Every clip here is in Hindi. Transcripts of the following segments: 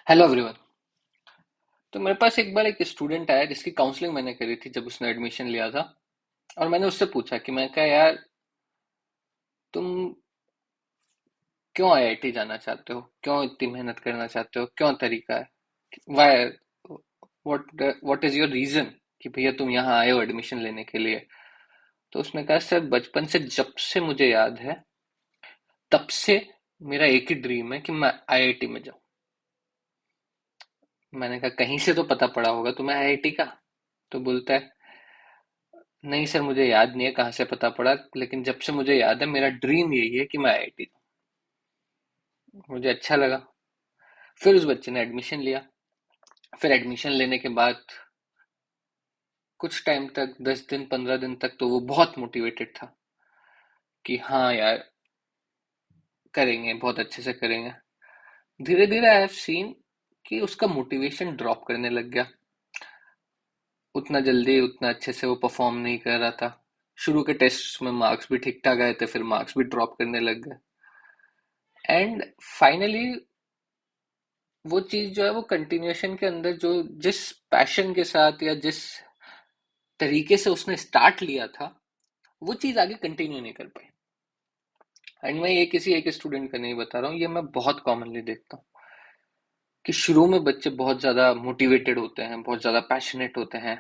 Hello everyone. तो मेरे पास एक बार एक स्टूडेंट आया जिसकी काउंसलिंग मैंने करी थी जब उसने एडमिशन लिया था। और मैंने उससे पूछा कि मैं कहा यार, तुम क्यों आईआईटी जाना चाहते हो, क्यों इतनी मेहनत करना चाहते हो, क्यों तरीका है, why, what is your reason कि भैया तुम यहाँ आए हो एडमिशन लेने के लिए। तो उसने कहा सर, बचपन से जब से मुझे याद है तब से मेरा एक ही ड्रीम है कि मैं आईआईटी में जाऊं। मैंने कहा कहीं से तो पता पड़ा होगा तुम्हें आईआईटी का। तो बोलता है नहीं सर, मुझे याद नहीं है कहाँ से पता पड़ा, लेकिन जब से मुझे याद है मेरा ड्रीम यही है कि मैं आईआईटी दूं। मुझे अच्छा लगा। फिर उस बच्चे ने एडमिशन लिया। फिर एडमिशन लेने के बाद कुछ टाइम तक, 10 दिन 15 दिन तक तो वो बहुत मोटिवेटेड था कि हाँ यार, करेंगे, बहुत अच्छे से करेंगे। धीरे धीरे आई हैव सीन कि उसका मोटिवेशन ड्रॉप करने लग गया। उतना जल्दी उतना अच्छे से वो परफॉर्म नहीं कर रहा था। शुरू के टेस्ट में मार्क्स भी ठीक ठाक आए थे, फिर मार्क्स भी ड्रॉप करने लग गए। एंड फाइनली वो चीज जो है वो कंटिन्यूएशन के अंदर, जो जिस पैशन के साथ या जिस तरीके से उसने स्टार्ट लिया था, वो चीज आगे कंटिन्यू नहीं कर पाई। एंड मैं ये किसी एक स्टूडेंट का नहीं बता रहा हूँ, ये मैं बहुत कॉमनली देखता हूँ कि शुरू में बच्चे बहुत ज्यादा मोटिवेटेड होते हैं, बहुत ज्यादा पैशनेट होते हैं।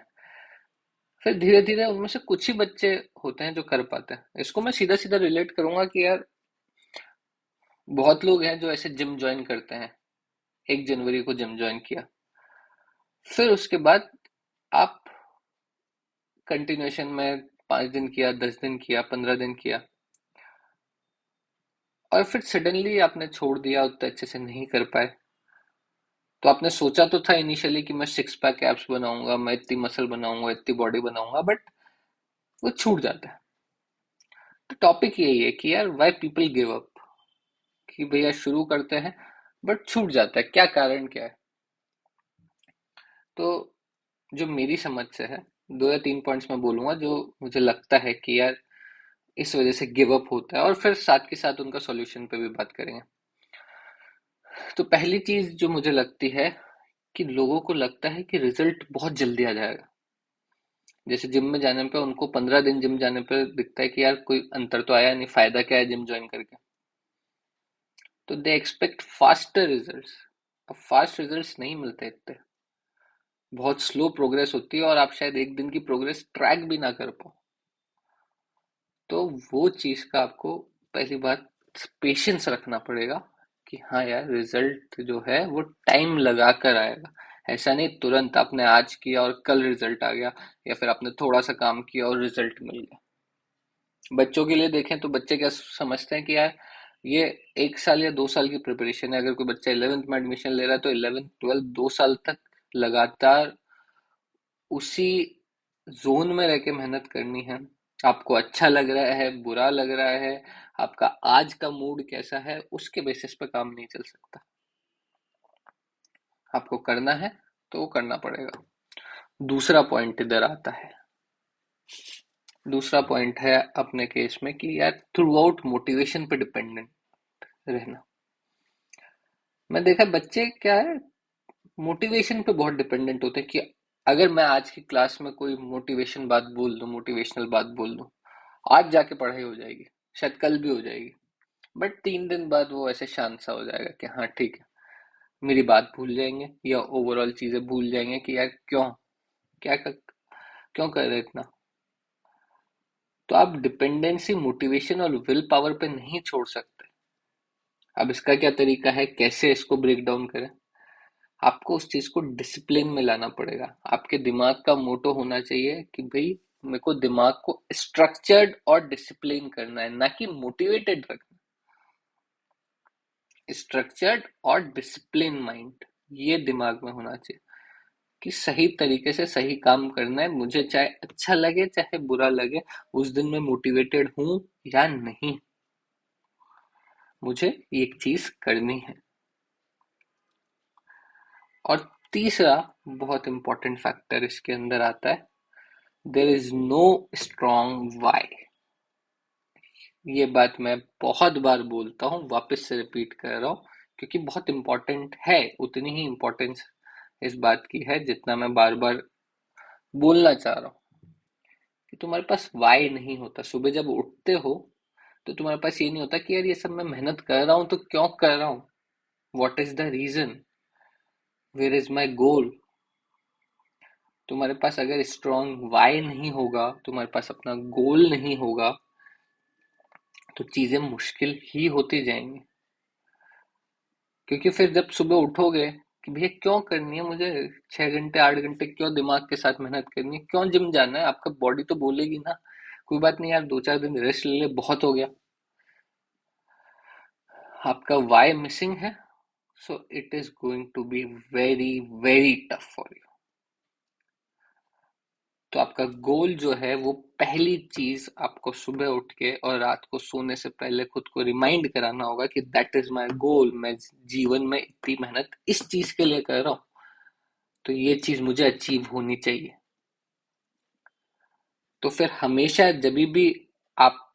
फिर धीरे धीरे उनमें से कुछ ही बच्चे होते हैं जो कर पाते हैं। इसको मैं सीधा सीधा रिलेट करूंगा कि यार, बहुत लोग हैं जो ऐसे जिम ज्वाइन करते हैं। 1 जनवरी को जिम ज्वाइन किया, फिर उसके बाद आप कंटिन्यूएशन में 5 दिन किया, 10 दिन किया, 15 दिन किया, और फिर सडनली आपने छोड़ दिया, उतने अच्छे से नहीं कर पाए। तो आपने सोचा तो था इनिशियली कि मैं 6 पैक एब्स बनाऊंगा, मैं इतनी मसल बनाऊंगा, इतनी बॉडी बनाऊंगा, बट वो छूट जाता है। तो टॉपिक यही है कि यार, वाई पीपल गिव अप, कि भैया शुरू करते हैं बट छूट जाता है, क्या कारण क्या है। तो जो मेरी समझ से है, 2 या 3 पॉइंट्स मैं बोलूंगा जो मुझे लगता है कि यार इस वजह से गिव अप होता है, और फिर साथ के साथ उनका सॉल्यूशन पे भी बात करेंगे। तो पहली चीज जो मुझे लगती है कि लोगों को लगता है कि रिजल्ट बहुत जल्दी आ जाएगा। जैसे जिम में जाने पे उनको 15 दिन जिम जाने पे दिखता है कि यार कोई अंतर तो आया नहीं, फायदा क्या है जिम ज्वाइन करके। तो दे एक्सपेक्ट फास्टर रिजल्ट्स। अब फास्ट रिजल्ट्स नहीं मिलते इतने, बहुत स्लो प्रोग्रेस होती है, और आप शायद एक दिन की प्रोग्रेस ट्रैक भी ना कर पाओ। तो वो चीज का आपको, पहली बात, पेशेंस रखना पड़ेगा कि हाँ यार, रिजल्ट जो है वो टाइम लगा कर आएगा। ऐसा नहीं तुरंत आपने आज किया और कल रिजल्ट आ गया, या फिर आपने थोड़ा सा काम किया और रिजल्ट मिल गया। बच्चों के लिए देखें तो बच्चे क्या समझते हैं कि यार, ये 1 साल या 2 साल की प्रिपरेशन है। अगर कोई बच्चा 11th में एडमिशन ले रहा है तो 11th 12th 2 साल तक लगातार उसी जोन में रह के मेहनत करनी है। आपको अच्छा लग रहा है, बुरा लग रहा है, आपका आज का मूड कैसा है, उसके बेसिस पे काम नहीं चल सकता। आपको करना है तो वो करना पड़ेगा। दूसरा पॉइंट इधर आता है। दूसरा पॉइंट है अपने केस में कि यार, थ्रू आउट मोटिवेशन पे डिपेंडेंट रहना। मैं देखा बच्चे क्या है, मोटिवेशन पे बहुत डिपेंडेंट होते हैं कि अगर मैं आज की क्लास में कोई मोटिवेशन बात बोल दूं, मोटिवेशनल बात बोल दूं, आज जाके पढ़ाई हो जाएगी, शायद कल भी हो जाएगी। बट 3 दिन बाद वो ऐसे शांत सा हो जाएगा कि हाँ ठीक है, मेरी बात भूल जाएंगे या ओवरऑल चीजें भूल जाएंगे कि यार क्यों, क्या कर, क्यों कर रहे इतना। तो आप डिपेंडेंसी मोटिवेशन और विल पावर पे नहीं छोड़ सकते। अब इसका क्या तरीका है, कैसे इसको ब्रेक डाउन करें। आपको उस चीज को डिसिप्लिन में लाना पड़ेगा। आपके दिमाग का मोटो होना चाहिए कि भाई, मेरे को दिमाग को स्ट्रक्चर्ड और डिसिप्लिन करना है, ना कि मोटिवेटेड रखना। स्ट्रक्चर्ड और डिसिप्लिन माइंड, ये दिमाग में होना चाहिए कि सही तरीके से सही काम करना है। मुझे चाहे अच्छा लगे चाहे बुरा लगे, उस दिन मैं मोटिवेटेड हूं या नहीं, मुझे एक चीज करनी है। और तीसरा बहुत इंपॉर्टेंट फैक्टर इसके अंदर आता है, there is no strong why. ये बात मैं बहुत बार बोलता हूँ, वापस से रिपीट कर रहा हूँ क्योंकि बहुत इंपॉर्टेंट है, उतनी ही इंपॉर्टेंस इस बात की है जितना मैं बार बार बोलना चाह रहा हूँ कि तुम्हारे पास वाई नहीं होता। सुबह जब उठते हो तो तुम्हारे पास ये नहीं होता कि यार ये सब मैं मेहनत कर रहा हूँ तो क्यों कर रहा हूँ, what is the reason, where is my goal. तुम्हारे पास अगर स्ट्रॉन्ग वाई नहीं होगा, तुम्हारे पास अपना गोल नहीं होगा, तो चीजें मुश्किल ही होती जाएंगी। क्योंकि फिर जब सुबह उठोगे कि भैया क्यों करनी है मुझे 6 घंटे 8 घंटे, क्यों दिमाग के साथ मेहनत करनी है, क्यों जिम जाना है, आपका बॉडी तो बोलेगी ना कोई बात नहीं यार 2 4 दिन रेस्ट ले ले, बहुत हो गया। आपका वाई मिसिंग है, so it is going to be very very tough for you. तो आपका गोल जो है वो पहली चीज आपको सुबह उठ के और रात को सोने से पहले खुद को रिमाइंड कराना होगा कि दैट इज माई गोल, मैं जीवन में इतनी मेहनत इस चीज के लिए कर रहा हूँ, तो ये चीज मुझे अचीव होनी चाहिए। तो फिर हमेशा जब भी आप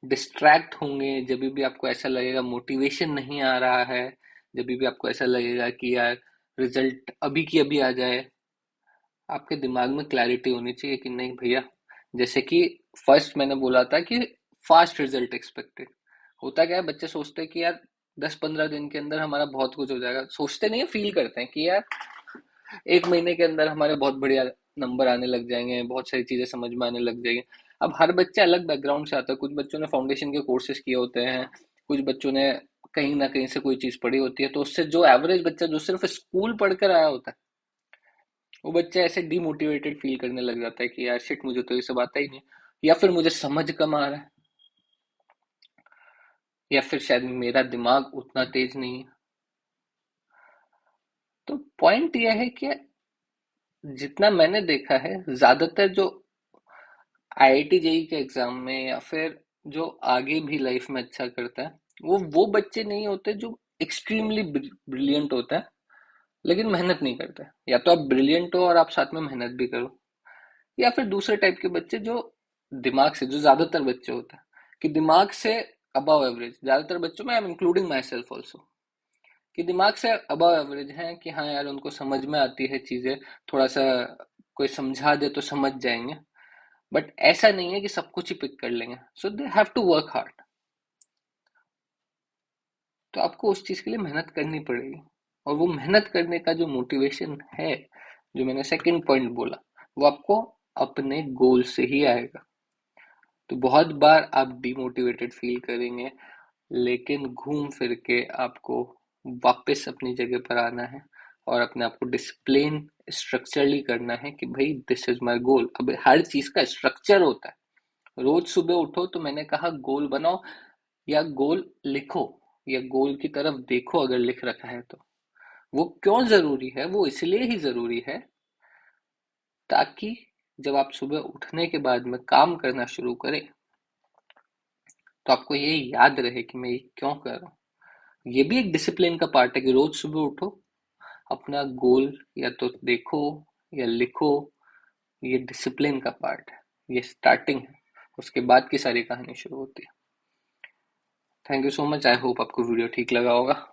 डिस्ट्रैक्ट होंगे, जब भी आपको ऐसा लगेगा मोटिवेशन नहीं आ रहा है, जब भी आपको ऐसा लगेगा कि यार रिजल्ट अभी की अभी आ जाए, आपके दिमाग में क्लैरिटी होनी चाहिए कि नहीं भैया, जैसे कि फर्स्ट मैंने बोला था कि फास्ट रिजल्ट एक्सपेक्टेड। होता क्या है, बच्चे सोचते हैं कि यार 10 15 दिन के अंदर हमारा बहुत कुछ हो जाएगा, सोचते नहीं है, फील करते हैं कि यार 1 महीने के अंदर हमारे बहुत बढ़िया नंबर आने लग जाएंगे, बहुत सारी चीजें समझ में आने लग जाएंगी। अब हर बच्चा अलग बैकग्राउंड से आता है, कुछ बच्चों ने फाउंडेशन के कोर्सेज किए होते हैं, कुछ बच्चों ने कहीं ना कहीं से कोई चीज पढ़ी होती है, तो उससे जो एवरेज बच्चा जो सिर्फ स्कूल पढ़कर आया होता है, वो बच्चा ऐसे डिमोटिवेटेड फील करने लग जाता है कि यार शिट मुझे तो ये सब आता ही नहीं, या फिर मुझे समझ कम आ रहा है, या फिर शायद मेरा दिमाग उतना तेज नहीं है। तो पॉइंट यह है कि जितना मैंने देखा है, ज्यादातर जो आईआईटी जेई के एग्जाम में या फिर जो आगे भी लाइफ में अच्छा करता है, वो बच्चे नहीं होते जो एक्सट्रीमली ब्रिलियंट होता है लेकिन मेहनत नहीं करते। या तो आप ब्रिलियंट हो और आप साथ में मेहनत भी करो, या फिर दूसरे टाइप के बच्चे जो दिमाग से, जो ज्यादातर बच्चे होते हैं कि दिमाग से अबव एवरेज, ज्यादातर बच्चों में I am including my self also, कि दिमाग से अबव एवरेज है कि हाँ यार उनको समझ में आती है चीजें, थोड़ा सा कोई समझा दे तो समझ जाएंगे, बट ऐसा नहीं है कि सब कुछ ही पिक कर लेंगे, so they have to work hard. तो आपको उस चीज के लिए मेहनत करनी पड़ेगी, और वो मेहनत करने का जो मोटिवेशन है, जो मैंने सेकंड पॉइंट बोला, वो आपको अपने गोल से ही आएगा। तो बहुत बार आप डिमोटिवेटेड फील करेंगे, लेकिन घूम फिर के आपको वापस अपनी जगह पर आना है और अपने आप को डिसिप्लिन स्ट्रक्चरली करना है कि भाई दिस इज माय गोल। अब हर चीज का स्ट्रक्चर होता है, रोज सुबह उठो तो मैंने कहा गोल बनाओ या गोल लिखो, या गोल की तरफ देखो अगर लिख रखा है तो। वो क्यों जरूरी है, वो इसलिए ही जरूरी है ताकि जब आप सुबह उठने के बाद में काम करना शुरू करें तो आपको ये याद रहे कि मैं ये क्यों कर रहा हूँ। ये भी एक डिसिप्लिन का पार्ट है कि रोज सुबह उठो, अपना गोल या तो देखो या लिखो, ये डिसिप्लिन का पार्ट है, ये स्टार्टिंग है, उसके बाद की सारी कहानी शुरू होती है। Thank you so much, I hope आपको वीडियो ठीक लगा होगा।